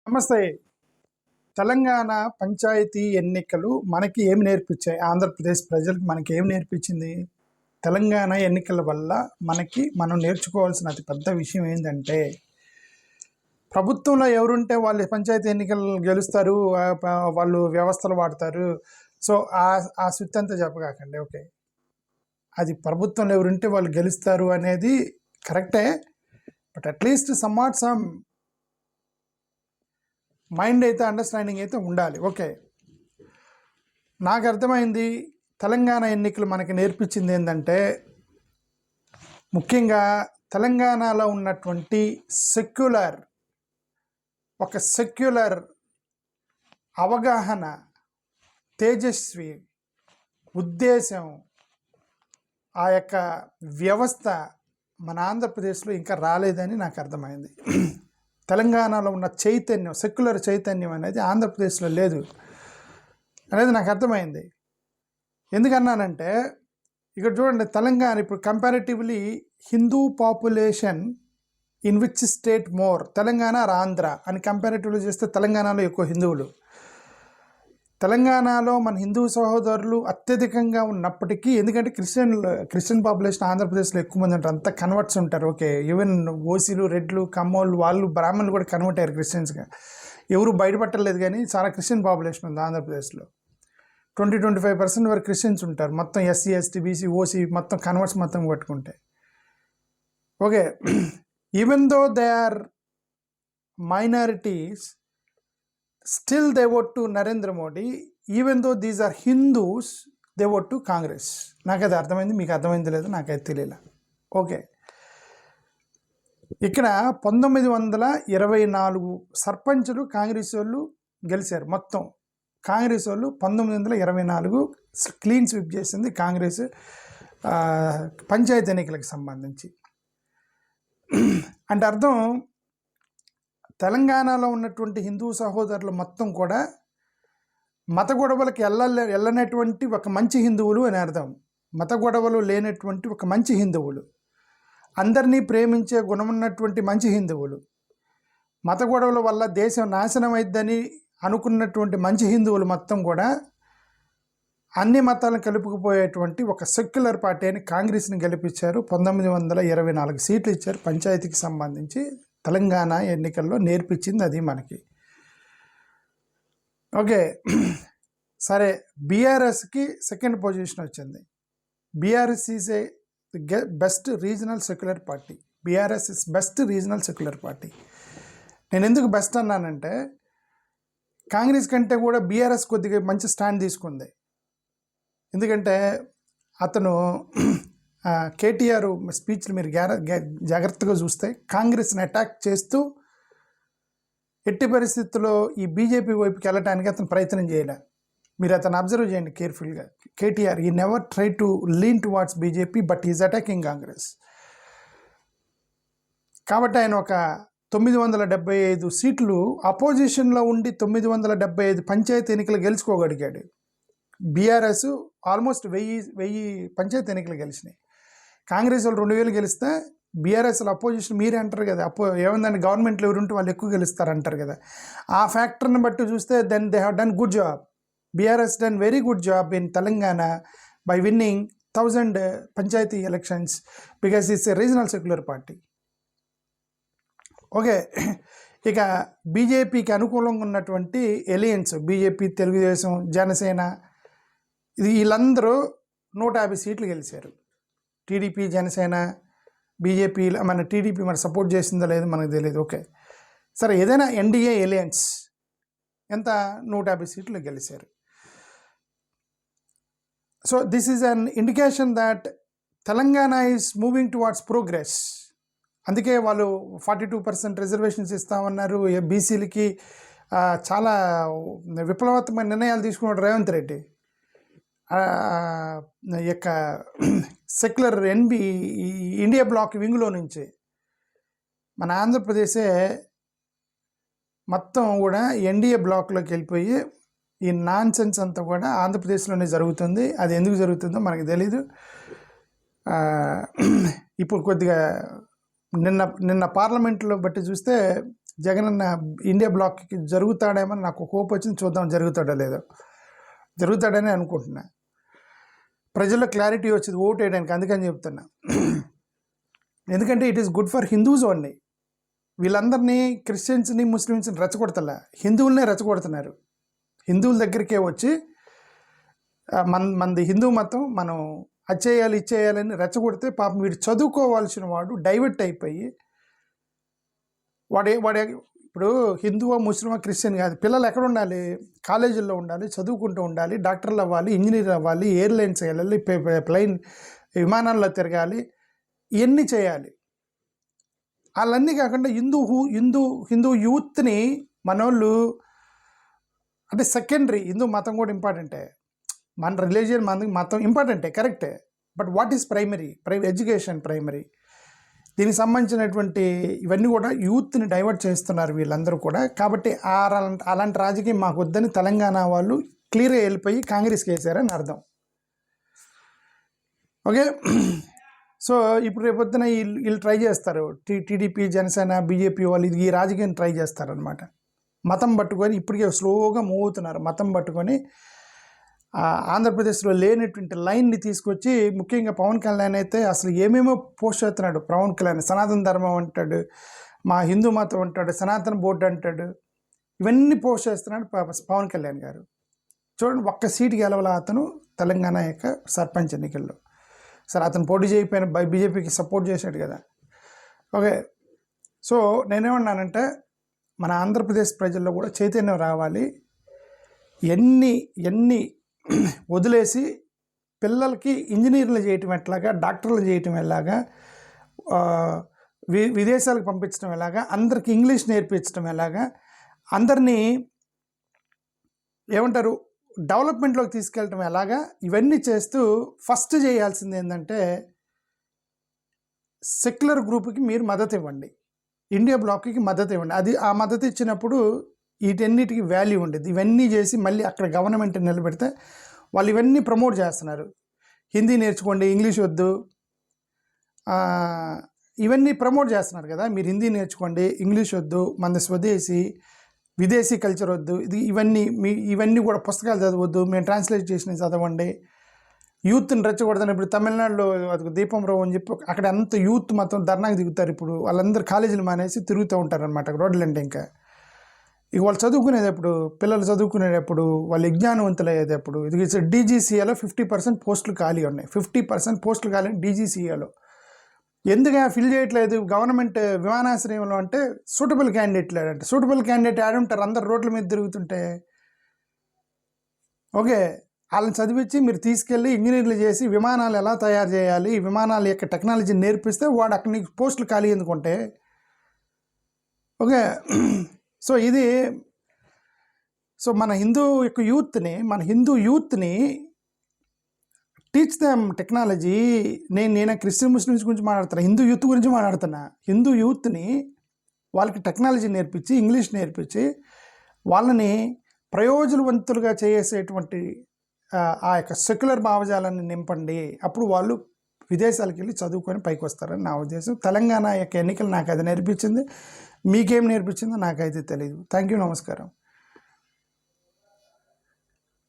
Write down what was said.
నమస్తే. తెలంగాణ పంచాయతీ ఎన్నికలు మనకి ఏమి నేర్పించాయి? ఆంధ్రప్రదేశ్ ప్రజలకు మనకి ఏమి నేర్పించింది? తెలంగాణ ఎన్నికల వల్ల మనం నేర్చుకోవాల్సిన అతి పెద్ద విషయం ఏంటంటే, ప్రభుత్వంలో ఎవరుంటే వాళ్ళు పంచాయతీ ఎన్నికలు గెలుస్తారు, వాళ్ళు వ్యవస్థలు వాడతారు. సో ఆ సుత్తి అంతా చెప్పగాకండి. ఓకే, అది ప్రభుత్వంలో ఎవరుంటే వాళ్ళు గెలుస్తారు అనేది కరెక్టే. బట్ అట్లీస్ట్ సమ్ మైండ్ అయితే, అండర్స్టాండింగ్ అయితే ఉండాలి. ఓకే, నాకు అర్థమైంది. తెలంగాణ ఎన్నికలు మనకి నేర్పించింది ఏంటంటే, ముఖ్యంగా తెలంగాణలో ఉన్నటువంటి సెక్యులర్ అవగాహన, తేజస్వి ఉద్దేశం, ఆ యొక్క వ్యవస్థ మన ఆంధ్రప్రదేశ్లో ఇంకా రాలేదని నాకు అర్థమైంది. తెలంగాణలో ఉన్న చైతన్యం, సెక్యులర్ చైతన్యం అనేది ఆంధ్రప్రదేశ్లో లేదు అనేది నాకు అర్థమైంది. ఎందుకన్నానంటే, ఇక్కడ చూడండి, తెలంగాణ ఇప్పుడు comparatively Hindu population in which state more, Telangana or Andhra అని కంపారిటివ్లీ చేస్తే తెలంగాణలో ఎక్కువ హిందువులు. తెలంగాణలో మన హిందూ సహోదరులు అత్యధికంగా ఉన్నప్పటికీ, ఎందుకంటే క్రిస్టియన్ పాపులేషన్ ఆంధ్రప్రదేశ్లో ఎక్కువ మంది ఉంటారు, అంతా కన్వర్ట్స్ ఉంటారు. ఓకే, ఈవెన్ ఓసీలు, రెడ్లు, కమ్మోళ్ళు, వాళ్ళు బ్రాహ్మణులు కూడా కన్వర్ట్ అయ్యారు క్రిస్టియన్స్గా. ఎవరు బయటపట్టలేదు, కానీ చాలా క్రిస్టియన్ పాపులేషన్ ఉంది ఆంధ్రప్రదేశ్లో. 20-25% వరకు క్రిస్టియన్స్ ఉంటారు. మొత్తం ఎస్సీ, ఎస్టీ, బీసీ, ఓసీ మొత్తం కన్వర్ట్స్ మొత్తం పట్టుకుంటే. Okay, even though they are minorities, still they vote to Narendra Modi. Even though these are Hindus, they vote to Congress. నాకు అది అర్థమైంది, మీకు అర్థమైంది లేదు, నాకైతే తెలియలే. ఓకే, ఇక్కడ 1924 సర్పంచులు కాంగ్రెస్ వాళ్ళు గెలిచారు. మొత్తం కాంగ్రెస్ వాళ్ళు 1924 క్లీన్ స్వీప్ చేసింది కాంగ్రెస్ పంచాయతీ ఎన్నికలకు సంబంధించి. అంటే అర్థం, తెలంగాణలో ఉన్నటువంటి హిందూ సహోదరులు మొత్తం కూడా మత గొడవలకు వెళ్ళనటువంటి ఒక మంచి హిందువులు అని అర్థం. మత గొడవలు లేనటువంటి ఒక మంచి హిందువులు, అందరినీ ప్రేమించే గుణమున్నటువంటి మంచి హిందువులు, మత గొడవల వల్ల దేశం నాశనం అయిద్దని అనుకున్నటువంటి మంచి హిందువులు మొత్తం కూడా అన్ని మతాలను కలుపుకుపోయేటువంటి ఒక సెక్యులర్ పార్టీ అని కాంగ్రెస్ని గెలిపించారు. 1924 సీట్లు ఇచ్చారు పంచాయతీకి సంబంధించి. తెలంగాణ ఎన్నికల్లో నేర్పించింది అది మనకి. ఓకే, సరే, బీఆర్ఎస్కి సెకండ్ పొజిషన్ వచ్చింది. BRS is a best regional secular party. BRS is best regional secular party. నేను ఎందుకు బెస్ట్ అన్నానంటే, కాంగ్రెస్ కంటే కూడా బీఆర్ఎస్ కొద్దిగా మంచి స్టాండ్ తీసుకుంది. ఎందుకంటే అతను కేటీఆర్ స్పీచ్లు మీరు జాగ్రత్తగా చూస్తే కాంగ్రెస్ని అటాక్ చేస్తూ ఎట్టి పరిస్థితుల్లో ఈ బీజేపీ వైపుకి వెళ్ళటానికి అతను ప్రయత్నం చేయలే. మీరు అతను అబ్జర్వ్ చేయండి కేర్ఫుల్గా. కేటీఆర్ ఈ never try to lean towards BJP, but is attacking Congress. కాబట్టి ఆయన ఒక 975 సీట్లు అపోజిషన్లో ఉండి 975 పంచాయతీ ఎన్నికలు గెలుచుకోగలిగాడు. బీఆర్ఎస్ ఆల్మోస్ట్ 1000 పంచాయతీ ఎన్నికలు గెలిచినాయి. కాంగ్రెస్ వాళ్ళు 2000 గెలిస్తే, బీఆర్ఎస్లో అపోజిషన్ మీరే అంటారు కదా, ఏముందండి గవర్నమెంట్లో ఎవరుంటే వాళ్ళు ఎక్కువ గెలుస్తారు అంటారు కదా. ఆ ఫ్యాక్టర్ని బట్టి చూస్తే then they have done good job. BRS done very good job in Telangana by winning 1000 panchayat elections because it's a regional secular party. Okay, ఇక బీజేపీకి అనుకూలంగా ఉన్నటువంటి ఎలియన్స్, బీజేపీ, తెలుగుదేశం, జనసేన, వీళ్ళందరూ 150 సీట్లు గెలిచారు. టీడీపీ, జనసేన, బీజేపీ, మన టీడీపీ మన సపోర్ట్ చేసిందో లేదో మనకు తెలియదు. ఓకే, సరే, ఏదైనా ఎన్డీఏ ఎలియన్స్ ఎంత 150 సీట్లు గెలిచారు. So this is an indication that Telangana is moving towards progress. అందుకే వాళ్ళు 42% రిజర్వేషన్స్ ఇస్తామన్నారు. బీసీలకి చాలా విప్లవాత్మక నిర్ణయాలు తీసుకున్నాడు రేవంత్ రెడ్డి. యొక్క సెక్యులర్ ఇండియా బ్లాక్ వింగ్లో నుంచి మన ఆంధ్రప్రదేశే మొత్తం కూడా ఎన్డీఏ బ్లాక్లోకి వెళ్ళిపోయి ఈ నాన్ సెన్స్ అంతా కూడా ఆంధ్రప్రదేశ్లోనే జరుగుతుంది. అది ఎందుకు జరుగుతుందో మనకు తెలీదు. ఇప్పుడు కొద్దిగా నిన్న పార్లమెంట్లో బట్టి చూస్తే జగనన్న ఇండియా బ్లాక్కి జరుగుతాడేమో నాకు హోప్ వచ్చింది. చూద్దాం జరుగుతాడో లేదో. జరుగుతాడని అనుకుంటున్నా. ప్రజల్లో క్లారిటీ వచ్చింది ఓటు వేయడానికి, అందుకని చెప్తున్నా. ఎందుకంటే it is good for Hindus only. వీళ్ళందరినీ క్రిస్టియన్స్ని ముస్లిమ్స్ని రెచ్చగొడతలా, హిందువులనే రెచ్చగొడుతున్నారు. హిందువుల దగ్గరికే వచ్చి మనది హిందూ మతం, మనం అచ్చేయాలి ఇచ్చేయాలని రెచ్చగొడితే పాపం వీడు చదువుకోవాల్సిన వాడు డైవర్ట్ అయిపోయి వాడే ఇప్పుడు హిందువా ముస్లిమా క్రిస్టియన్ కాదు, పిల్లలు ఎక్కడ ఉండాలి? కాలేజీల్లో ఉండాలి, చదువుకుంటూ ఉండాలి, డాక్టర్లు అవ్వాలి, ఇంజనీర్ అవ్వాలి, ఎయిర్లైన్స్ వెళ్ళాలి, ప్లైన్ విమానాల్లో తిరగాలి, ఇవన్నీ చేయాలి. వాళ్ళన్నీ కాకుండా హిందూ యూత్ని మనోళ్ళు అంటే సెకండరీ. హిందూ మతం కూడా ఇంపార్టెంటే, మన రిలీజియన్ మతం ఇంపార్టెంటే, కరెక్టే. But what is primary? Education primary. దీనికి సంబంధించినటువంటి ఇవన్నీ కూడా యూత్ని డైవర్ట్ చేస్తున్నారు వీళ్ళందరూ కూడా. కాబట్టి అలాంటి రాజకీయం మాకు వద్దని తెలంగాణ వాళ్ళు క్లియర్గా వెళ్ళిపోయి కాంగ్రెస్కి వేసారని అర్థం. ఓకే, సో ఇప్పుడు రేపొద్దున వీళ్ళు ట్రై చేస్తారు. టీడీపీ, జనసేన, బీజేపీ వాళ్ళు ఈ రాజకీయం ట్రై చేస్తారనమాట. మతం పట్టుకొని ఇప్పటికే స్లోగా మూవ్ అవుతున్నారు. మతం పట్టుకొని ఆంధ్రప్రదేశ్లో లేనటువంటి లైన్ని తీసుకొచ్చి, ముఖ్యంగా పవన్ కళ్యాణ్ అయితే అసలు ఏమేమో పోస్ట్ చేస్తున్నాడు. పవన్ కళ్యాణ్ సనాతన ధర్మం అంటాడు, మా హిందూ మతం అంటాడు, సనాతన బోర్డు అంటాడు, ఇవన్నీ పోస్ట్ చేస్తున్నాడు పవన్ కళ్యాణ్ గారు. చూడండి, ఒక్క సీటు గెలవల అతను తెలంగాణ యొక్క సర్పంచ్ ఎన్నికల్లో. సరే, అతను పోటీ చేయకపోయిన బీజేపీకి సపోర్ట్ చేశాడు కదా. ఓకే, సో నేనేమన్నానంటే మన ఆంధ్రప్రదేశ్ ప్రజల్లో కూడా చైతన్యం రావాలి. ఎన్ని వదిలేసి పిల్లలకి ఇంజనీర్లు చేయటం ఎట్లాగా, డాక్టర్లు చేయటం ఎలాగా, విదేశాలకు పంపించడం ఎలాగా, అందరికి ఇంగ్లీష్ నేర్పించడం ఎలాగా, అందరినీ ఏమంటారు డెవలప్మెంట్లోకి తీసుకెళ్ళటం ఎలాగా, ఇవన్నీ చేస్తూ ఫస్ట్ చేయాల్సింది ఏంటంటే సెక్యులర్ గ్రూప్కి మీరు మద్దతు ఇవ్వండి, ఇండియా బ్లాక్కి మద్దతు ఇవ్వండి. అది ఆ మద్దతు ఇచ్చినప్పుడు వీటన్నిటికీ వాల్యూ ఉండేది. ఇవన్నీ చేసి మళ్ళీ అక్కడ గవర్నమెంట్ నిలబెడితే వాళ్ళు ఇవన్నీ ప్రమోట్ చేస్తున్నారు. హిందీ నేర్చుకోండి, ఇంగ్లీష్ వద్దు, ఇవన్నీ ప్రమోట్ చేస్తున్నారు కదా. మీరు హిందీ నేర్చుకోండి, ఇంగ్లీష్ వద్దు, మన స్వదేశీ విదేశీ కల్చర్ వద్దు, ఇవన్నీ కూడా పుస్తకాలు చదవద్దు, మేము ట్రాన్స్లేట్ చేసిన చదవండి, యూత్ని రెచ్చగొడతాను. ఇప్పుడు తమిళనాడులో అది దీపం రావు అని చెప్పి అక్కడ అంత యూత్ మొత్తం ధర్నాకి దిగుతారు. ఇప్పుడు వాళ్ళందరూ కాలేజీలు మానేసి తిరుగుతూ ఉంటారు అనమాట రోడ్లంటే. ఇంకా ఇక వాళ్ళు చదువుకునేటప్పుడు, పిల్లలు చదువుకునేటప్పుడు, వాళ్ళు విజ్ఞానవంతులు అయ్యేటప్పుడు, ఇది డీజీసీఏలో 50% పోస్టులు ఖాళీ ఉన్నాయి. 50% పోస్టులు ఖాళీ డీజీసీఏలో. ఎందుకు ఫిల్ చేయట్లేదు గవర్నమెంట్ విమానాశ్రయంలో అంటే సూటబుల్ క్యాండిడేట్ లేడంటే. సూటబుల్ క్యాండిడేట్ ఆడుంటారు అందరు రోడ్ల మీద తిరుగుతుంటే. ఓకే, వాళ్ళని చదివించి మీరు తీసుకెళ్ళి ఇంజనీర్లు చేసి విమానాలు ఎలా తయారు చేయాలి, విమానాల యొక్క టెక్నాలజీ నేర్పిస్తే వాడు అక్కడ నీకు పోస్టులు ఖాళీ ఎందుకుంటే. ఓకే, సో ఇది మన హిందూ యూత్ని టీచ్ దెమ్ టెక్నాలజీ. నేను క్రిస్టియన్ ముస్లిమ్స్ గురించి మాట్లాడుతున్నా, హిందూ యూత్ గురించి మాట్లాడుతున్నా. హిందూ యూత్ని వాళ్ళకి టెక్నాలజీ నేర్పించి, ఇంగ్లీష్ నేర్పించి, వాళ్ళని ప్రయోజనవంతులుగా చేసేటువంటి ఆ యొక్క సెక్యులర్ భావజాలాన్ని నింపండి. అప్పుడు వాళ్ళు విదేశాలకు వెళ్ళి చదువుకొని పైకి వస్తారని నా ఉద్దేశం. తెలంగాణ యొక్క ఎన్నికలు నాకు అది నేర్పించింది. మీకేం నేర్పించిందో నాకైతే తెలియదు. థ్యాంక్ యూ, నమస్కారం.